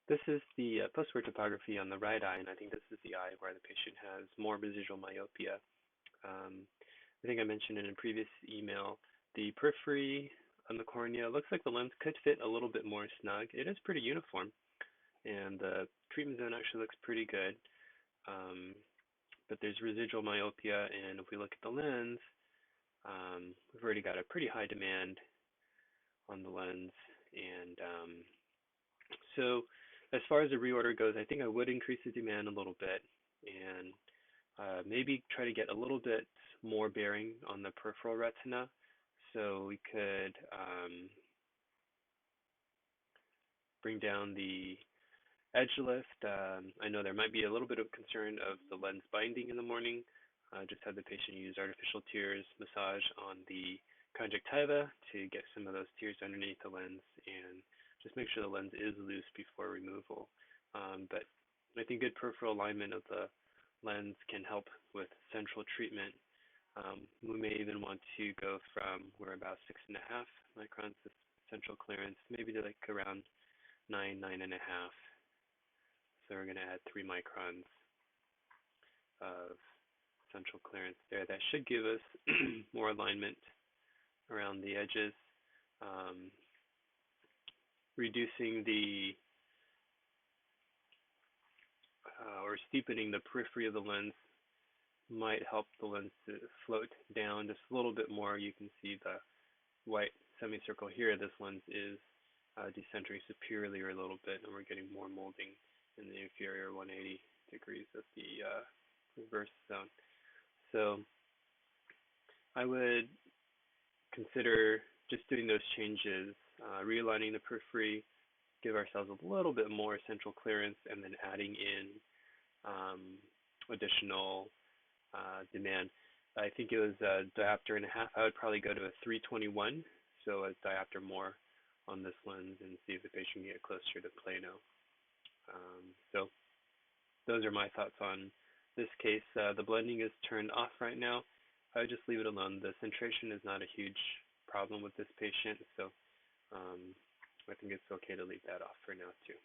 This is the postwar topography on the right eye, and I think this is the eye where the patient has more residual myopia. Um, I think I mentioned in a previous email, the periphery on the cornea looks like the lens could fit a little bit more snug. It is pretty uniform, and the treatment zone actually looks pretty good. Um, but there's residual myopia, and if we look at the lens, we've already got a pretty high demand on the lens, and so as far as the reorder goes, I think I would increase the demand a little bit and maybe try to get a little bit more bearing on the peripheral retina. So we could bring down the edge lift. I know there might be a little bit of concern of the lens binding in the morning. Just have the patient use artificial tears massage on the conjunctiva to get some of those tears underneath the lens and just make sure the lens is loose before removal. But I think good peripheral alignment of the lens can help with central treatment. We may even want to go from we're about 6.5 microns of central clearance, maybe to like around 9.5. So we're going to add 3 microns of central clearance there. That should give us more alignment around the edges, reducing the or steepening the periphery of the lens might help the lens to float down just a little bit more. You can see the white semicircle here. This lens is decentering superiorly a little bit, and we're getting more molding in the inferior 180 degrees of the reverse zone. So I would consider just doing those changes, realigning the periphery, give ourselves a little bit more central clearance, and then adding in additional demand. I think it was a diopter and a half. I would probably go to a 321, so a diopter more on this lens and see if the patient can get closer to plano. So those are my thoughts on this case. The blending is turned off right now. I would just leave it alone. The centration is not a huge problem with this patient, so I think it's okay to leave that off for now too.